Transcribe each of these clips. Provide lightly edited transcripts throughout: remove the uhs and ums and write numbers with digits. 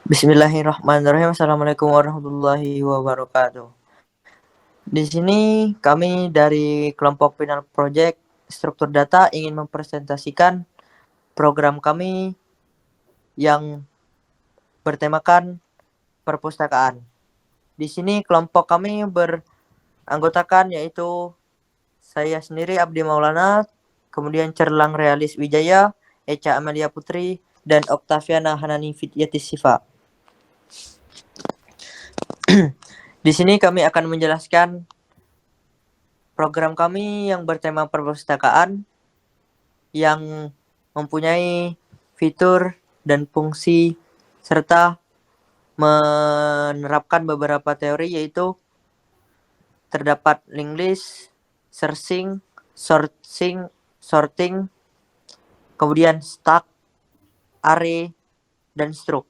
Bismillahirrahmanirrahim. Assalamualaikum warahmatullahi wabarakatuh. Di sini kami dari kelompok Final Project Struktur Data ingin mempresentasikan program kami yang bertemakan perpustakaan. Di sini kelompok kami beranggotakan yaitu saya sendiri Abdi Maulana, kemudian Cerlang Realis Wijaya, Echa Amelia Putri, dan Oktaviana Hanani Fityati Sifa. Di sini kami akan menjelaskan program kami yang bertema perpustakaan yang mempunyai fitur dan fungsi serta menerapkan beberapa teori, yaitu terdapat linked list, searching, sorting, kemudian stack, array, dan struct,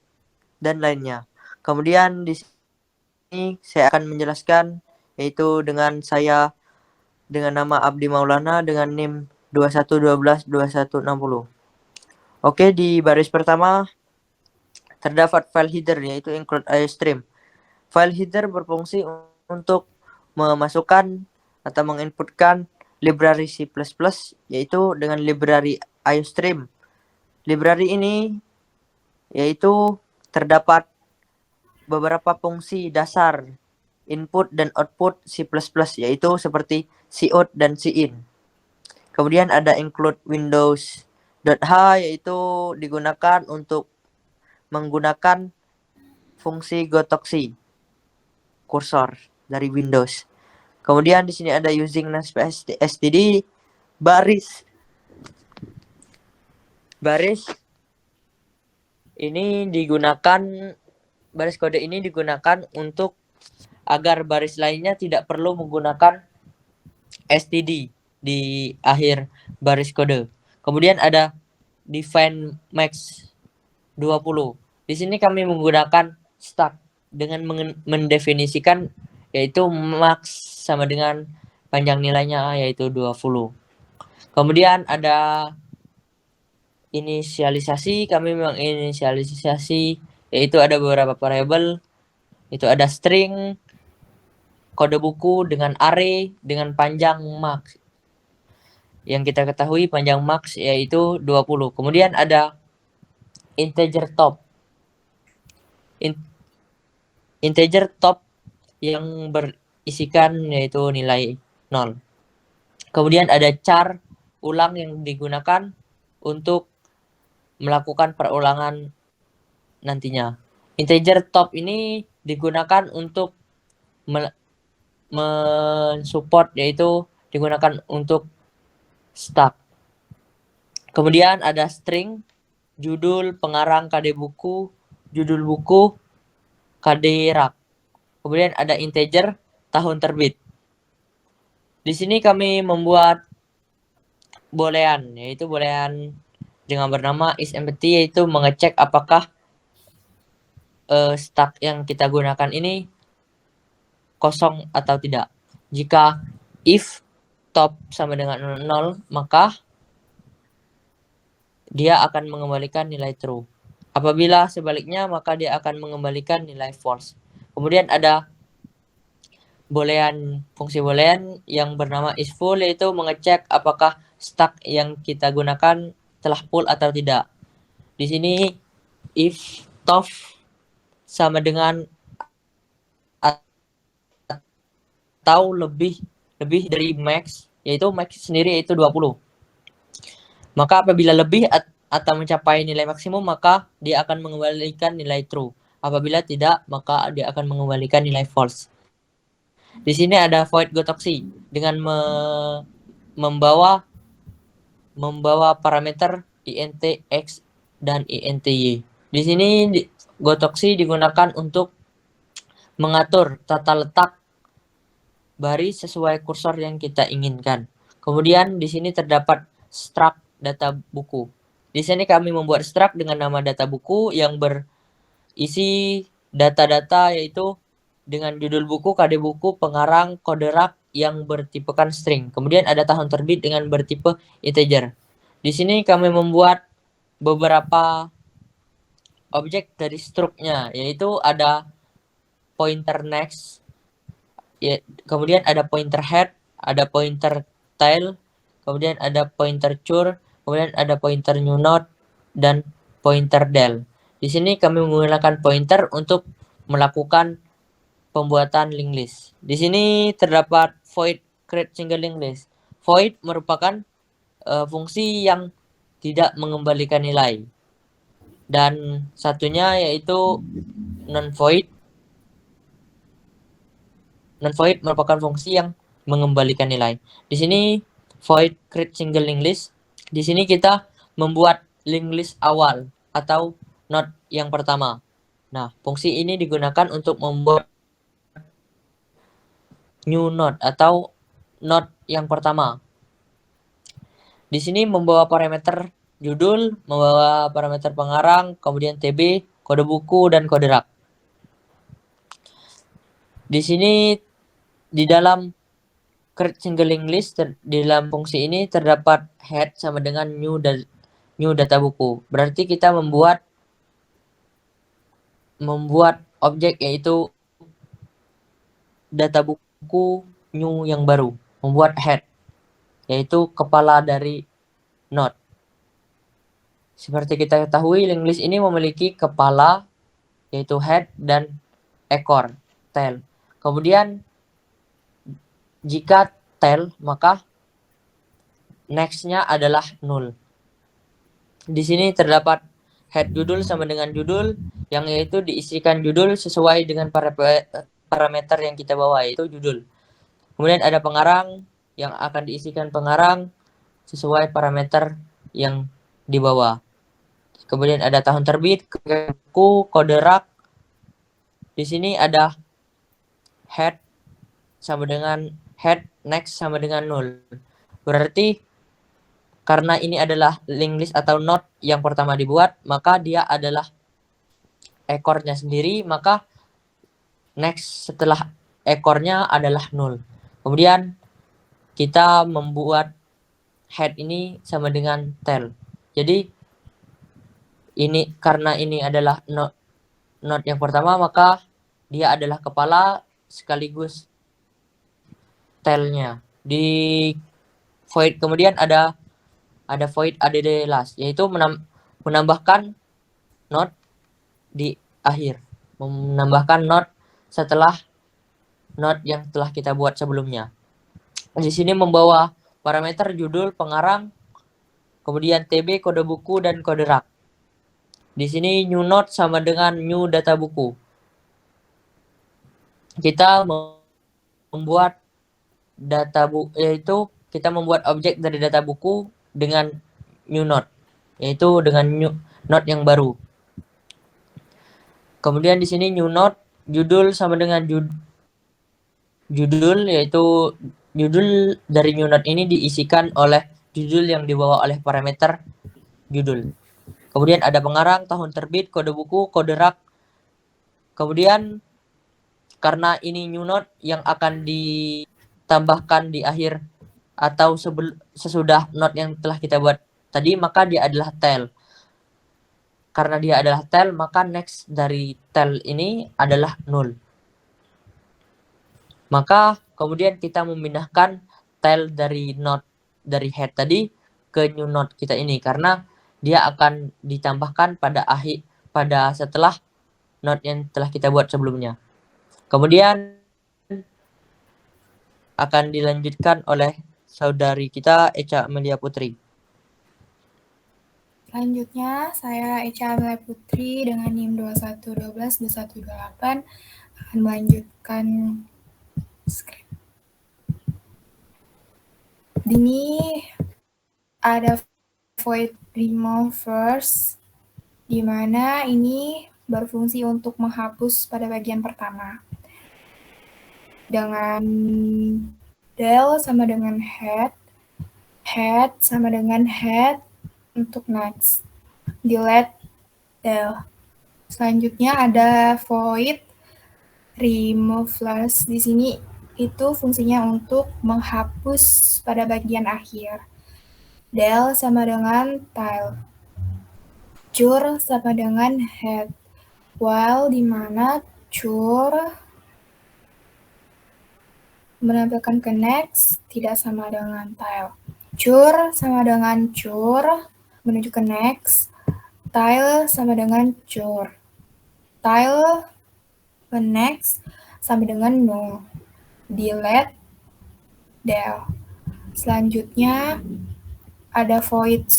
dan lainnya. Kemudian di sini saya akan menjelaskan yaitu dengan nama Abdi Maulana dengan NIM 21122160. Oke, di baris pertama terdapat file header yaitu include iostream. File header berfungsi untuk memasukkan atau menginputkan library C++ yaitu dengan library iostream. Library ini yaitu terdapat beberapa fungsi dasar input dan output C++ yaitu seperti cout dan cin. Kemudian ada include windows.h yaitu digunakan untuk menggunakan fungsi gotoksi kursor dari Windows. Kemudian di sini ada using namespace std baris kode ini digunakan untuk agar baris lainnya tidak perlu menggunakan std di akhir baris kode. Kemudian ada define max 20. Di sini kami menggunakan stack dengan mendefinisikan yaitu max sama dengan panjang nilainya yaitu 20. Kemudian ada inisialisasi, kami menginisialisasi yaitu ada beberapa variabel, itu ada string, kode buku dengan array dengan panjang max. Yang kita ketahui panjang max yaitu 20. Kemudian ada integer top. Integer top yang berisikan yaitu nilai 0. Kemudian ada char ulang yang digunakan untuk melakukan perulangan nantinya. Integer top ini digunakan untuk mensupport yaitu digunakan untuk stack. Kemudian ada string, judul, pengarang, KD buku, judul buku, KD rak. Kemudian ada integer, tahun terbit. Di sini kami membuat boolean, yaitu boolean dengan bernama isEmpty, yaitu mengecek apakah stack yang kita gunakan ini kosong atau tidak. Jika if top sama dengan 0, maka dia akan mengembalikan nilai true. Apabila sebaliknya, maka dia akan mengembalikan nilai false. Kemudian ada fungsi boolean yang bernama isFull, yaitu mengecek apakah stack yang kita gunakan telah full atau tidak. Di sini if top sama dengan atau lebih dari max, yaitu max sendiri yaitu 20. Maka apabila lebih atau mencapai nilai maksimum, maka dia akan mengembalikan nilai true. Apabila tidak, maka dia akan mengembalikan nilai false. Di sini ada void gotoksi dengan membawa parameter int x dan int y. Di sini gotoksi digunakan untuk mengatur tata letak baris sesuai kursor yang kita inginkan. Kemudian di sini terdapat struct data buku. Di sini kami membuat struct dengan nama data buku yang berisi data-data yaitu dengan judul buku, KD buku, pengarang, kode rak yang bertipekan string. Kemudian ada tahun terbit dengan bertipe integer. Di sini kami membuat beberapa objek dari struknya, yaitu ada pointer next, ya, kemudian ada pointer head, ada pointer tail, kemudian ada pointer cur, kemudian ada pointer new node, dan pointer del. Di sini kami menggunakan pointer untuk melakukan pembuatan linked list. Di sini terdapat void create single linked list. Void merupakan fungsi yang tidak mengembalikan nilai. Dan satunya yaitu non-void. Non-void merupakan fungsi yang mengembalikan nilai. Di sini void create single linked list. Di sini kita membuat linked list awal atau node yang pertama. Nah, fungsi ini digunakan untuk membuat new node atau node yang pertama. Di sini membawa parameter judul, membawa parameter pengarang, kemudian TB, kode buku, dan kode rak. Di sini di dalam create single linked list, di dalam fungsi ini terdapat head sama dengan new data buku. Berarti kita membuat objek yaitu data buku new yang baru, membuat head yaitu kepala dari node. Seperti kita ketahui, linked list ini memiliki kepala yaitu head dan ekor tail. Kemudian jika tail, maka next-nya adalah null. Di sini terdapat head judul sama dengan judul, yang yaitu diisikan judul sesuai dengan parameter yang kita bawa, yaitu judul. Kemudian ada pengarang yang akan diisikan pengarang sesuai parameter yang dibawa. Kemudian ada tahun terbit, buku, kode rak. Di sini ada head sama dengan head, next sama dengan null. Berarti karena ini adalah linked list atau node yang pertama dibuat, maka dia adalah ekornya sendiri, maka next setelah ekornya adalah null. Kemudian kita membuat head ini sama dengan tail. Jadi ini karena ini adalah node yang pertama, maka dia adalah kepala sekaligus tailnya. Di void kemudian ada void add last, yaitu menambahkan node di akhir, menambahkan node setelah node yang telah kita buat sebelumnya. Di sini membawa parameter judul, pengarang, kemudian TB, kode buku, dan kode rak. Di sini new node sama dengan new data buku. Kita membuat data buku, yaitu kita membuat objek dari data buku dengan new node, yaitu dengan new node yang baru. Kemudian di sini new node judul sama dengan judul, yaitu judul dari new node ini diisikan oleh judul yang dibawa oleh parameter judul. Kemudian ada pengarang, tahun terbit, kode buku, kode rak. Kemudian karena ini new node yang akan ditambahkan di akhir atau sesudah node yang telah kita buat tadi, maka dia adalah tail. Karena dia adalah tail, maka next dari tail ini adalah null. Maka kemudian kita memindahkan tail dari node dari head tadi ke new node kita ini, karena dia akan ditambahkan pada setelah node yang telah kita buat sebelumnya. Kemudian akan dilanjutkan oleh saudari kita Echa Amelia Putri. Selanjutnya, saya Echa Amelia Putri dengan NIM 2112-2128 akan melanjutkan skrip. Ini ada void remove first, di mana ini berfungsi untuk menghapus pada bagian pertama. Dengan del sama dengan head sama dengan head untuk next, delete del. Selanjutnya ada void remove last. Di sini itu fungsinya untuk menghapus pada bagian akhir. Del sama dengan tail. cur sama dengan head, while di mana cur menampilkan ke next tidak sama dengan tile. Cur sama dengan cur menuju ke next, tile sama dengan cur. Tile ke next sama dengan null. Delete del. Selanjutnya ada void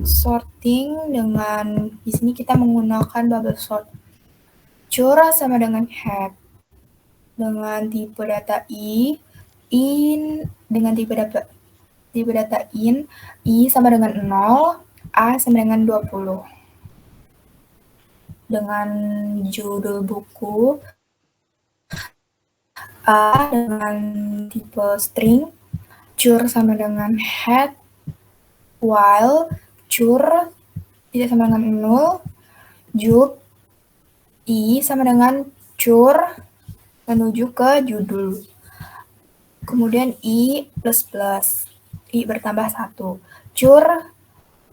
sorting dengan di sini kita menggunakan bubble sort. Cur sama dengan head dengan tipe data in dengan tipe data in, i sama dengan 0, a sama dengan 20. Dengan judul buku, a dengan tipe string, cur sama dengan head, while cur tidak sama dengan 0, jub, i sama dengan cur menuju ke judul. Kemudian i plus plus, i bertambah 1. Cur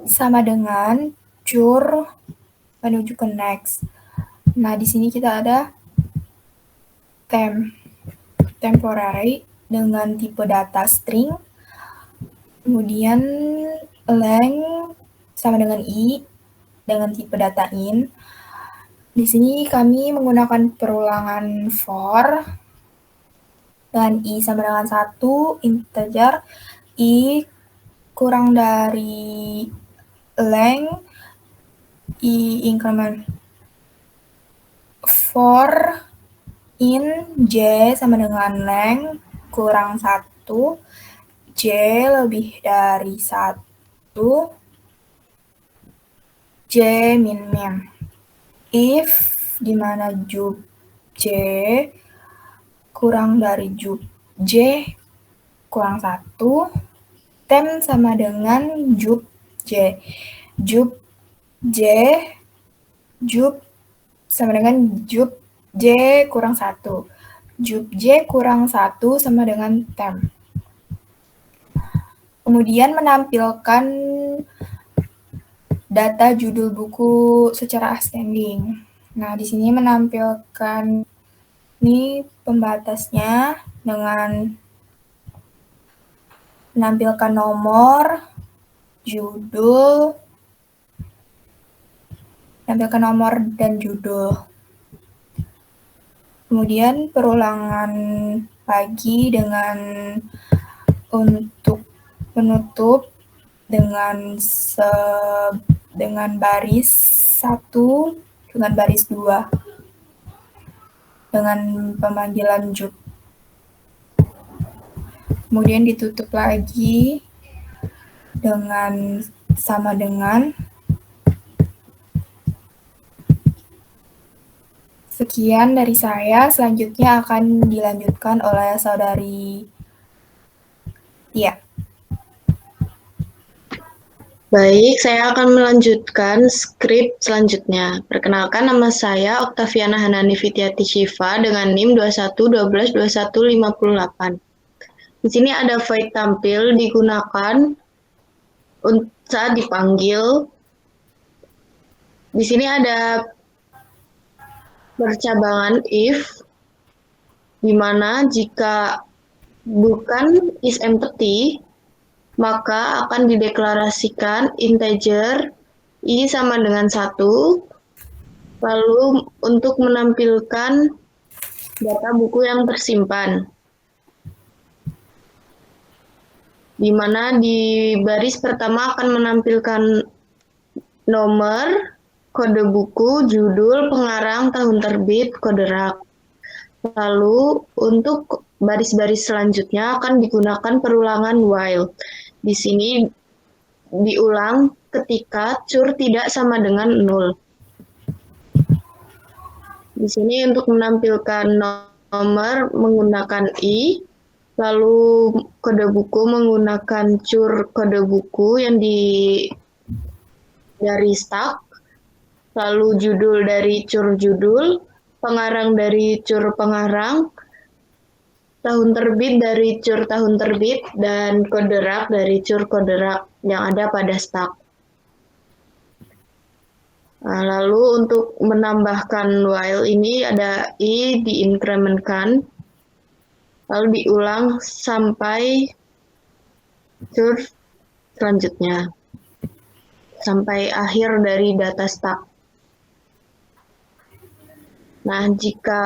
sama dengan cur menuju ke next. Nah, di sini kita ada temporary dengan tipe data string. Kemudian length sama dengan i dengan tipe data in. Di sini kami menggunakan perulangan for dengan i sama dengan 1 integer, i kurang dari length, i increment. For in j sama dengan length kurang 1, j lebih dari 1, j min. If di mana jub j kurang dari jub j kurang 1, tem sama dengan jub j. Jub sama dengan jub j kurang 1. Jub j kurang 1 sama dengan tem. Kemudian menampilkan data judul buku secara ascending. Nah, di sini menampilkan ini pembatasnya dengan menampilkan nomor, judul, menampilkan nomor dan judul. Kemudian perulangan lagi dengan untuk menutup dengan baris 1 dengan baris 2 dengan pemanggilan jub. Kemudian ditutup lagi dengan sama dengan. Sekian dari saya, selanjutnya akan dilanjutkan oleh saudari Tia. Baik, saya akan melanjutkan skrip selanjutnya. Perkenalkan, nama saya Oktaviana Hanani Fityati Syifa dengan NIM 21122158. Di sini ada void tampil digunakan saat dipanggil. Di sini ada percabangan if, di mana jika bukan is empty, maka akan dideklarasikan integer i sama dengan 1, lalu untuk menampilkan data buku yang tersimpan, di mana di baris pertama akan menampilkan nomor, kode buku, judul, pengarang, tahun terbit, kode rak. Lalu untuk baris-baris selanjutnya akan digunakan perulangan while. Di sini diulang ketika cur tidak sama dengan 0. Di sini untuk menampilkan nomor menggunakan i, lalu kode buku menggunakan cur kode buku yang dari stack, lalu judul dari cur judul, pengarang dari cur pengarang, tahun terbit dari cur tahun terbit, dan kode rak dari cur kode rak yang ada pada stack. Nah, lalu untuk menambahkan while ini ada i diinkrementkan, lalu diulang sampai cur selanjutnya, sampai akhir dari data stub. Nah, jika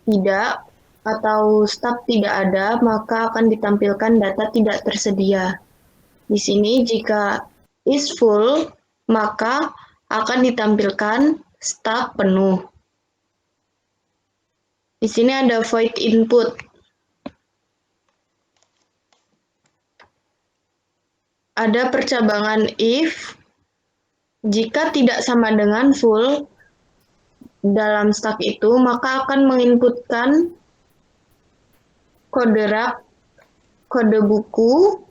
tidak atau stub tidak ada, maka akan ditampilkan data tidak tersedia. Di sini jika is full, maka akan ditampilkan stub penuh. Di sini ada void input. Ada percabangan if, jika tidak sama dengan full dalam stub itu, maka akan menginputkan kode rak, kode buku,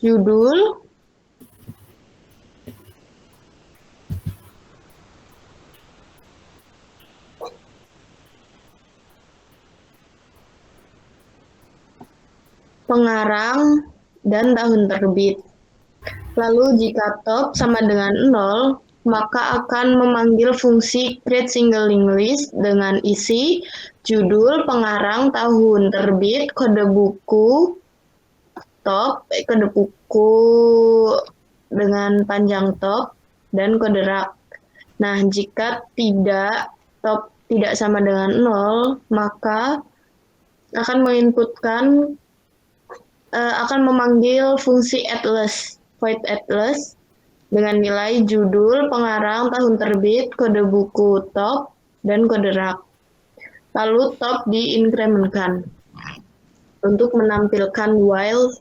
judul, pengarang, dan tahun terbit. Lalu jika top sama dengan 0, maka akan memanggil fungsi create single linked list dengan isi judul, pengarang, tahun terbit, kode buku, top, kode buku dengan panjang top, dan kode rak. Nah, jika top tidak sama dengan 0, maka akan menginputkan akan memanggil fungsi atlas, void atlas, dengan nilai judul, pengarang, tahun terbit, kode buku top, dan kode rak. Lalu top diinkrementkan untuk menampilkan while.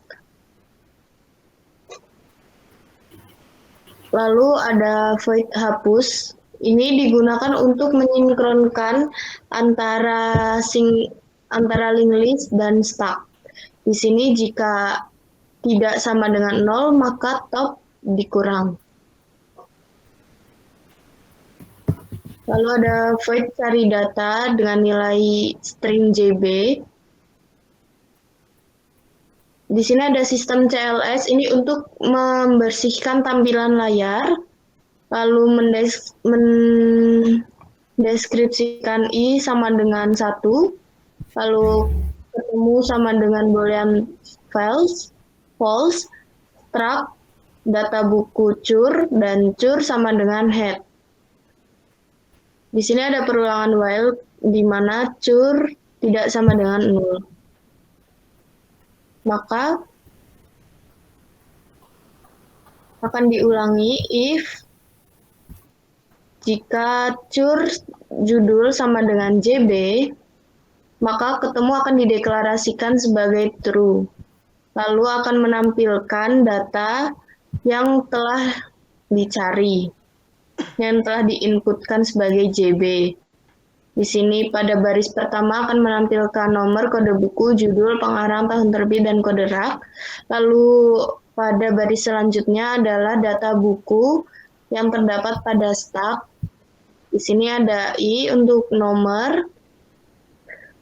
Lalu ada void hapus. Ini digunakan untuk menyinkronkan antara linked list dan stub. Di sini jika tidak sama dengan 0, maka top dikurang. Lalu ada void cari data dengan nilai string JB. Di sini ada sistem CLS, ini untuk membersihkan tampilan layar, lalu mendeskripsikan i sama dengan 1, lalu ketemu sama dengan boolean false, struct, data buku cur, dan cur sama dengan head. Di sini ada perulangan while di mana cur tidak sama dengan 0. Maka akan diulangi if jika cur judul sama dengan JB, maka ketemu akan dideklarasikan sebagai true. Lalu akan menampilkan data yang telah dicari, yang telah diinputkan sebagai JB. Di sini pada baris pertama akan menampilkan nomor, kode buku, judul, pengarang, tahun terbit, dan kode rak. Lalu pada baris selanjutnya adalah data buku yang terdapat pada stub. Di sini ada i untuk nomor,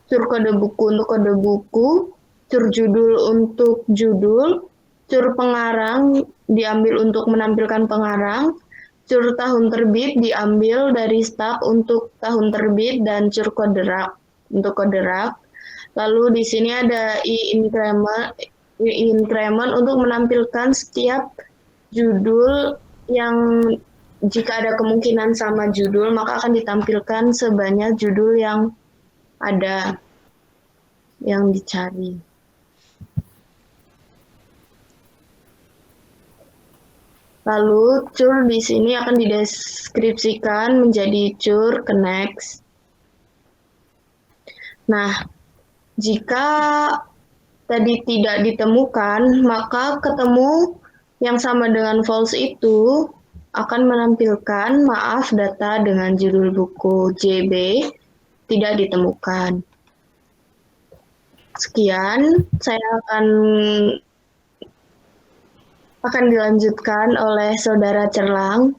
cur kode buku untuk kode buku, cur judul untuk judul, cur pengarang diambil untuk menampilkan pengarang, cur tahun terbit diambil dari stub untuk tahun terbit, dan cur kode rak untuk kode rak. Lalu di sini ada increment untuk menampilkan setiap judul yang jika ada kemungkinan sama judul, maka akan ditampilkan sebanyak judul yang ada yang dicari. Lalu cur di sini akan dideskripsikan menjadi cur connects. Nah, jika tadi tidak ditemukan, maka ketemu yang sama dengan false itu akan menampilkan maaf data dengan judul buku JB tidak ditemukan. Sekian, saya akan dilanjutkan oleh Saudara Cerlang.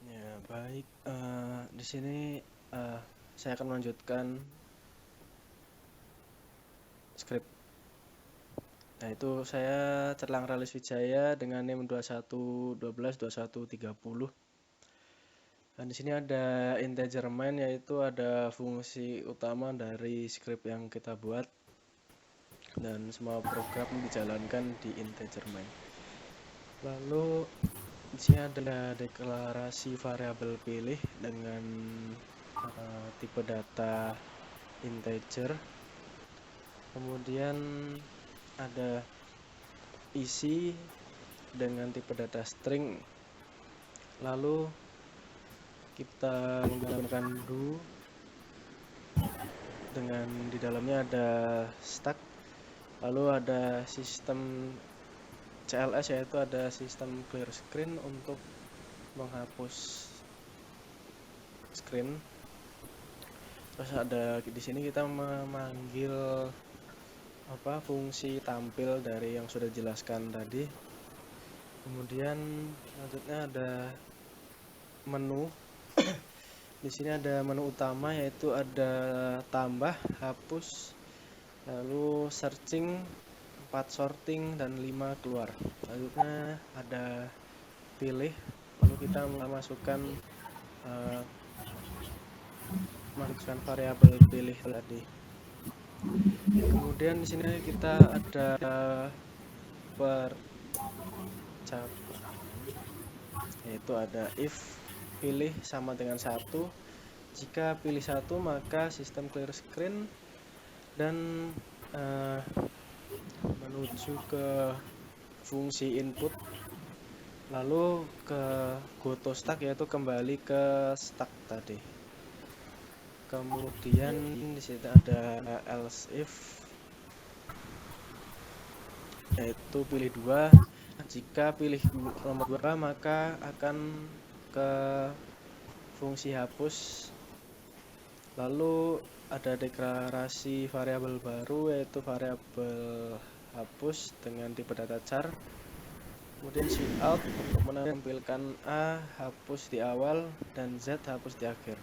Ya, baik. Di sini saya akan melanjutkan skrip Nah, itu saya Cerlang Ralis Wijaya dengan NIM 21122130. Dan di sini ada integer main, yaitu ada fungsi utama dari script yang kita buat. Dan semua program dijalankan di integer main. Lalu di sini ada deklarasi variabel pilih dengan tipe data integer. Kemudian ada isi dengan tipe data string. Lalu kita menggunakan do dengan di dalamnya ada stack. Lalu ada sistem CLS, yaitu ada sistem clear screen untuk menghapus screen. Terus ada di sini kita memanggil fungsi tampil dari yang sudah dijelaskan tadi. Kemudian selanjutnya ada menu. Di sini ada menu utama, yaitu ada tambah, hapus, lalu searching, 4 sorting, dan 5 keluar. Selanjutnya ada pilih, lalu kita masukkan variabel pilih tadi. Kemudian di sini kita ada yaitu ada if pilih sama dengan 1. Jika pilih 1, maka sistem clear screen dan menuju ke fungsi input, lalu ke go to stack, yaitu kembali ke stack tadi. Kemudian di sini ada else if, yaitu pilih 2. Jika pilih nomor 2, maka akan ke fungsi hapus. Lalu ada deklarasi variabel baru, yaitu variabel hapus dengan tipe data char. Kemudian switch out untuk menampilkan A hapus di awal dan Z hapus di akhir.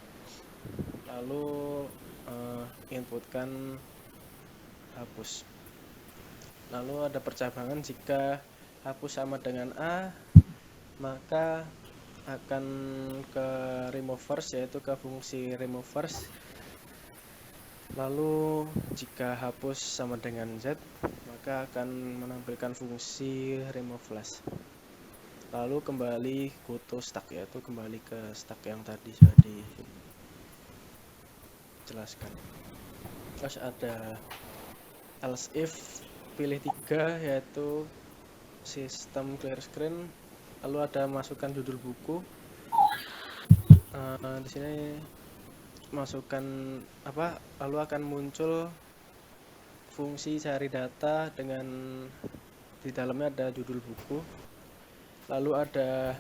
Lalu inputkan hapus. Lalu ada percabangan, jika hapus sama dengan A, maka akan ke removers, yaitu ke fungsi removers. Lalu jika hapus sama dengan Z, maka akan menampilkan fungsi remove flash. Lalu kembali go to stack, yaitu kembali ke stack yang tadi sudah dijelaskan. Terus ada else if pilih 3, yaitu sistem clear screen. Lalu ada masukkan judul buku. Di sini masukkan lalu akan muncul fungsi cari data dengan di dalamnya ada judul buku. Lalu ada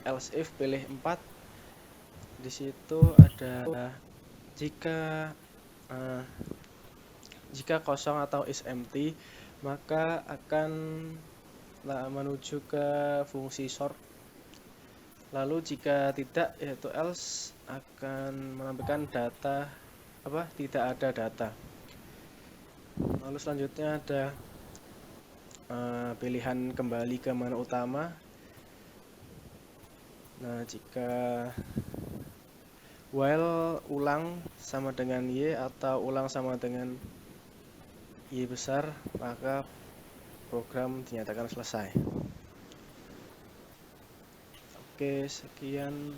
else if pilih 4. Di situ ada jika kosong atau is empty, maka akan menuju ke fungsi sort. Lalu jika tidak, yaitu else, akan menampilkan data tidak ada data. Lalu selanjutnya ada pilihan kembali ke menu utama. Nah, jika while ulang sama dengan y atau ulang sama dengan y besar, maka program dinyatakan selesai. Oke, sekian.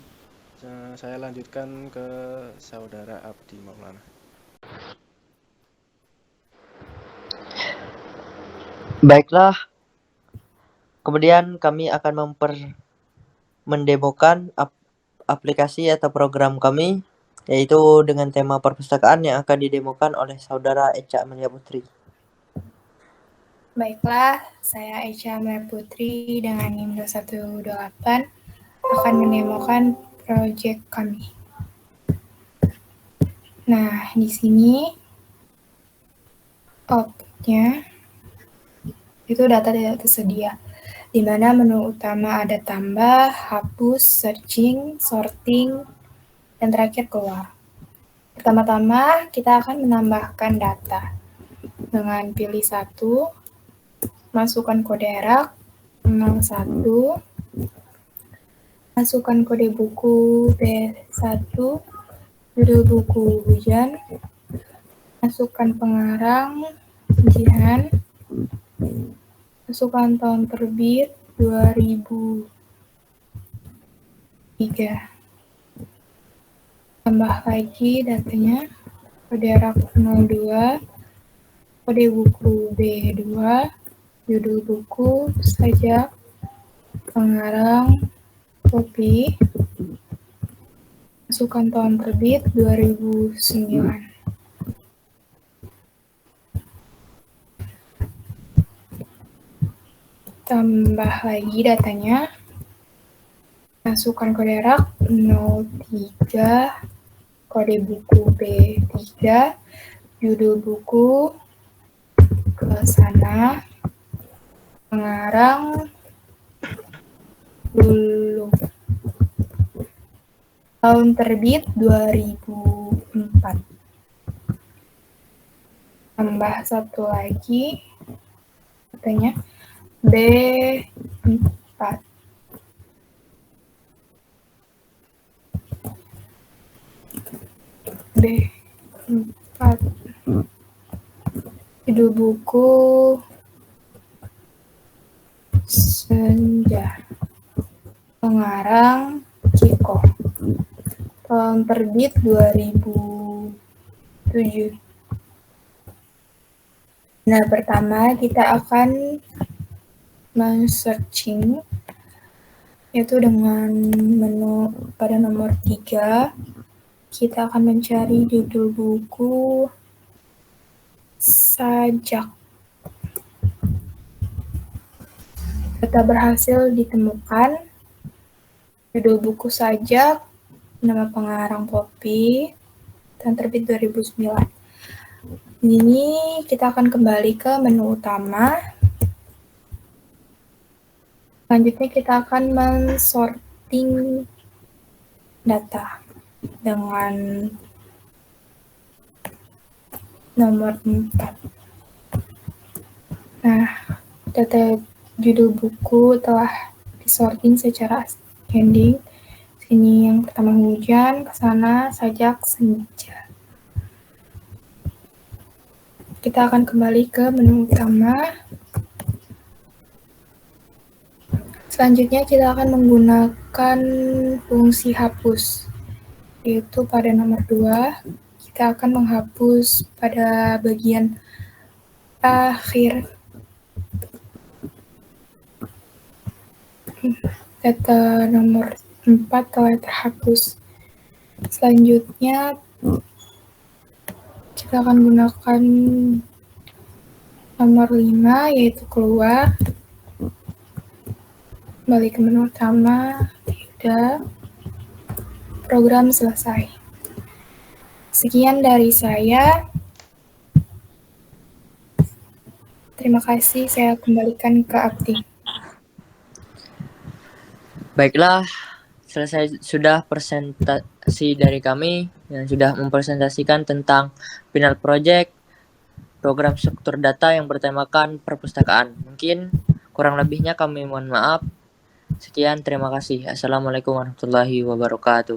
Saya lanjutkan ke saudara Abdi Maulana. Baiklah. Kemudian kami akan mendemokan aplikasi atau program kami, yaitu dengan tema perpustakaan yang akan didemokan oleh saudara Echa Amelia Putri. Baiklah, saya Echa Amelia Putri dengan NIM 2128 akan mendemokan proyek kami. Nah, di sini outputnya itu data tidak tersedia, di mana menu utama ada tambah, hapus, searching, sorting, dan terakhir keluar. Pertama-tama kita akan menambahkan data dengan pilih 1, masukkan kode rak 01, masukkan kode buku B1, judul buku hujan, masukkan pengarang Jihan, masukkan tahun terbit 2003. Tambah lagi datanya, kode rak 02, kode buku B2, judul buku, sajak, pengarang, kopi, masukkan tahun terbit 2009. Tambah lagi datanya, masukkan kode rak 03, kode buku B3, judul buku, ke sana, pengarang, dulu. Tahun terbit 2004. Tambah satu lagi, katanya B4. B4. Judul buku Senja. Pengarang Ciko. Tahun terbit 2007. Nah, pertama kita akan men-searching, yaitu dengan menu pada nomor 3. Kita akan mencari judul buku sajak. Data berhasil ditemukan. Judul buku sajak, nama pengarang Poppy, dan terbit 2009. Ini kita akan kembali ke menu utama. Selanjutnya kita akan men-sorting data dengan nomor 4. Nah, data judul buku telah disorting secara ascending. Sini yang pertama hujan, ke sana sajak, senja. Kita akan kembali ke menu utama. Selanjutnya kita akan menggunakan fungsi hapus, yaitu pada nomor 2, kita akan menghapus pada bagian akhir. Data nomor 4 telah terhapus. Selanjutnya kita akan gunakan nomor 5, yaitu keluar. Kembali ke menu utama, udah, program selesai. Sekian dari saya. Terima kasih, saya kembalikan ke Abdi. Baiklah, selesai sudah presentasi dari kami yang sudah mempresentasikan tentang final project program struktur data yang bertemakan perpustakaan. Mungkin kurang lebihnya kami mohon maaf. Sekian, terima kasih. Assalamualaikum warahmatullahi wabarakatuh.